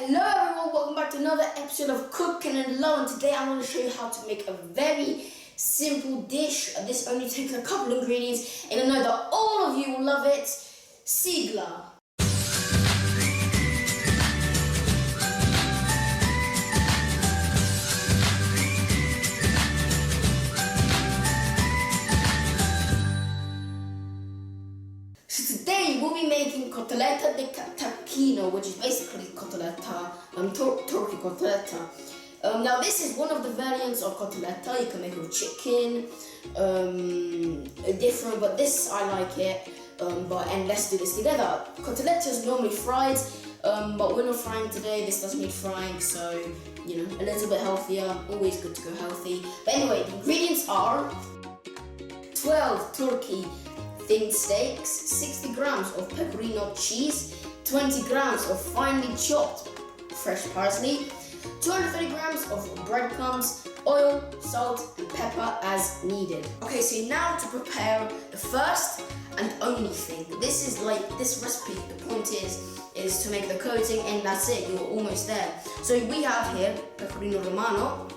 Hello everyone, welcome back to another episode of Cooking and Low, and today I'm going to show you how to make a very simple dish. This only takes a couple ingredients and I know that all of you will love it. Sigla. So today we'll be making cotolette de tacchino, which is basically cotoletta, turkey cotoletta. Now this is one of the variants of cotoletta. You can make it with chicken, different, but this I like it. And let's do this together. Cotoletta is normally fried, but we're not frying today. This doesn't need frying, so you know, a little bit healthier. Always good to go healthy. But anyway, the ingredients are 12 turkey thin steaks, 60 grams of pecorino cheese, 20 grams of finely chopped fresh parsley, 230 grams of breadcrumbs, oil, salt and pepper as needed. Okay, so now to prepare the first and only thing. This is like this recipe, the point is to make the coating and that's it, you're almost there. So we have here pecorino romano,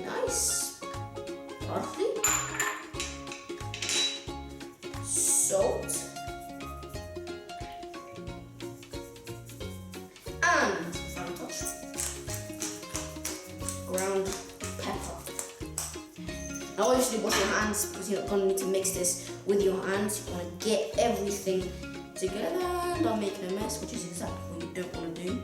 nice, parsley, salt, and final touch, ground pepper. Now obviously wash your hands because you're going to need to mix this with your hands. You want to get everything together and not making a mess, which is exactly what you don't want to do.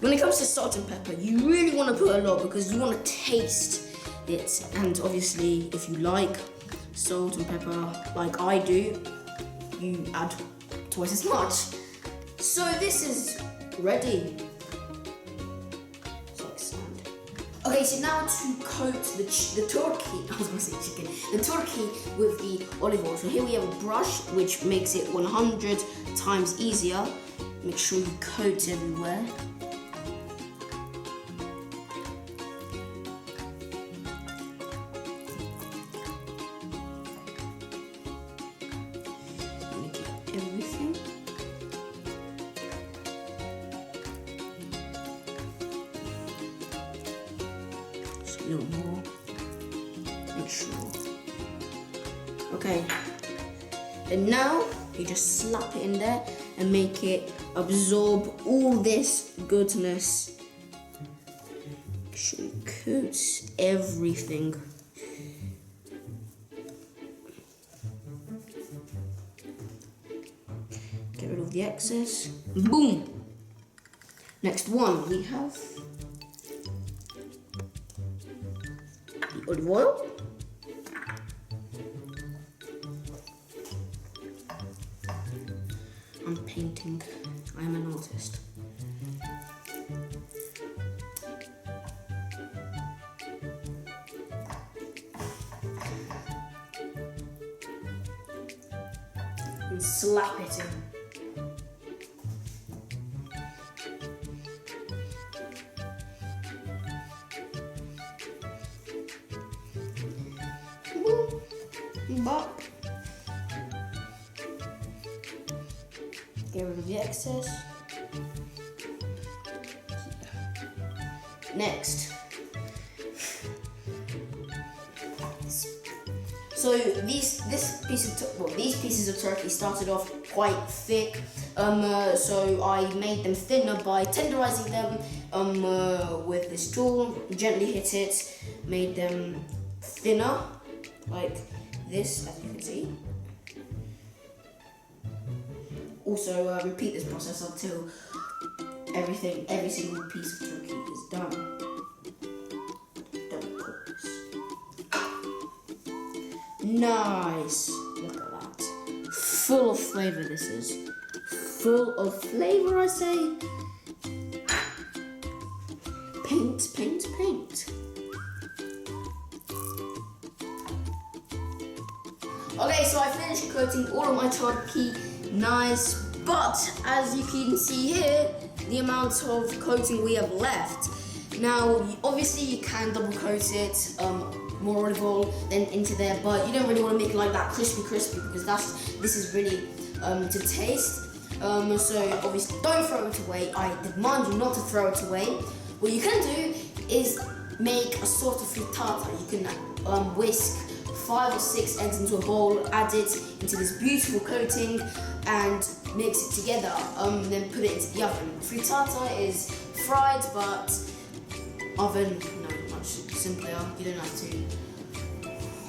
When it comes to salt and pepper, you really want to put a lot because you want to taste it. And obviously, if you like salt and pepper like I do, you add twice as much. So this is ready. It's like sand. Okay, so now to coat the turkey, I was going to say chicken, the turkey with the olive oil. So here we have a brush which makes it 100 times easier. Make sure you coat everywhere. Everything. Just a little more. Make sure. Okay. And now you just slap it in there and make it absorb all this goodness. Make sure you coat everything. Get rid of the excess. Boom! Next one, we have the olive oil. I'm painting. I am an artist. And slap it in. Bop. Get rid of the excess. Next. So these pieces of turkey started off quite thick. So I made them thinner by tenderizing them with this tool. Gently hit it, made them thinner like this, as you can see. Also repeat this process until every single piece of turkey is done. Double cook this. Nice, look at that. Full of flavor this is. Full of flavor, I say. Paint, paint, paint. Okay, so I finished coating all of my turkey, nice, but as you can see here, the amount of coating we have left. Now, obviously you can double coat it, more olive oil then into there, but you don't really want to make it like that crispy because this is really to taste. So obviously don't throw it away. I demand you not to throw it away. What you can do is make a sort of frittata. You can whisk 5 or 6 eggs into a bowl, add it into this beautiful coating and mix it together, then put it into the oven. Frittata is fried, but oven, no, much simpler. You don't have to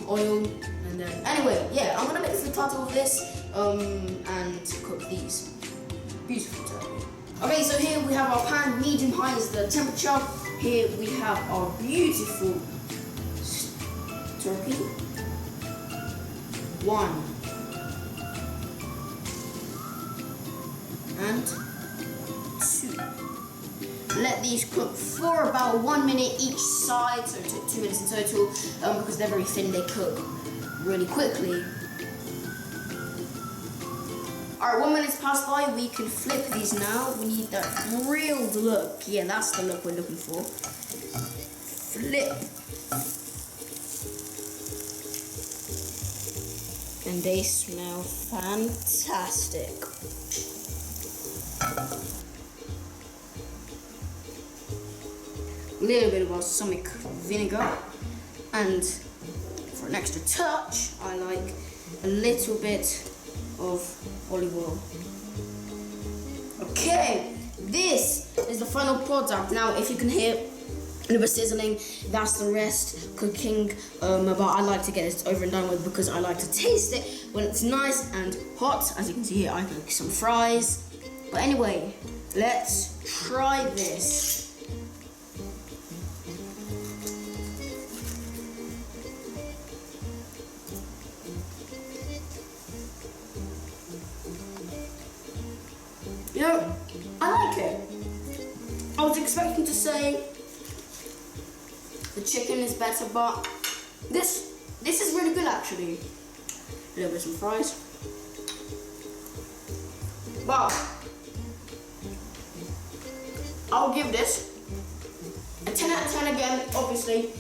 oil. And then, anyway, yeah, I'm gonna make a frittata with this and cook these. Beautiful turkey. Okay, so here we have our pan, medium high is the temperature. Here we have our beautiful turkey. 1 and 2. Let these cook for about 1 minute each side, so 2 minutes in total, because they're very thin, they cook really quickly. Alright, 1 minute's passed by, we can flip these now. We need that grilled look. Yeah, that's the look we're looking for. Flip. And they smell fantastic. A little bit of balsamic vinegar, and for an extra touch, I like a little bit of olive oil. Okay, this is the final product. Now, if you can hear a little bit sizzling, that's the rest cooking, but I like to get this over and done with because I like to taste it when it's nice and hot. As you can see here, I cook some fries. But anyway, let's try this. You know, I like it. I was expecting to say the chicken is better, but this is really good actually. A little bit of some fries. But I'll give this a 10 out of 10 again, obviously.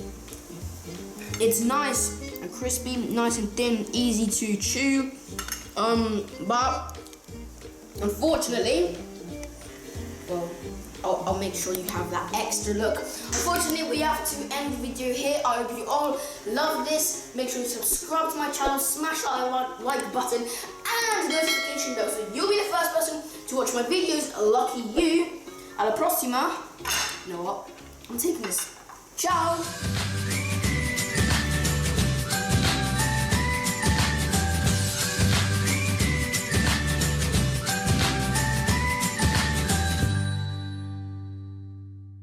It's nice and crispy, nice and thin, easy to chew. But unfortunately, well, I'll make sure you have that extra look. Unfortunately, we have to end the video here. I hope you all love this. Make sure you subscribe to my channel, smash that like button and the notification bell so you'll be the first person to watch my videos. Lucky you. Alla prossima. You know what? I'm taking this. Ciao.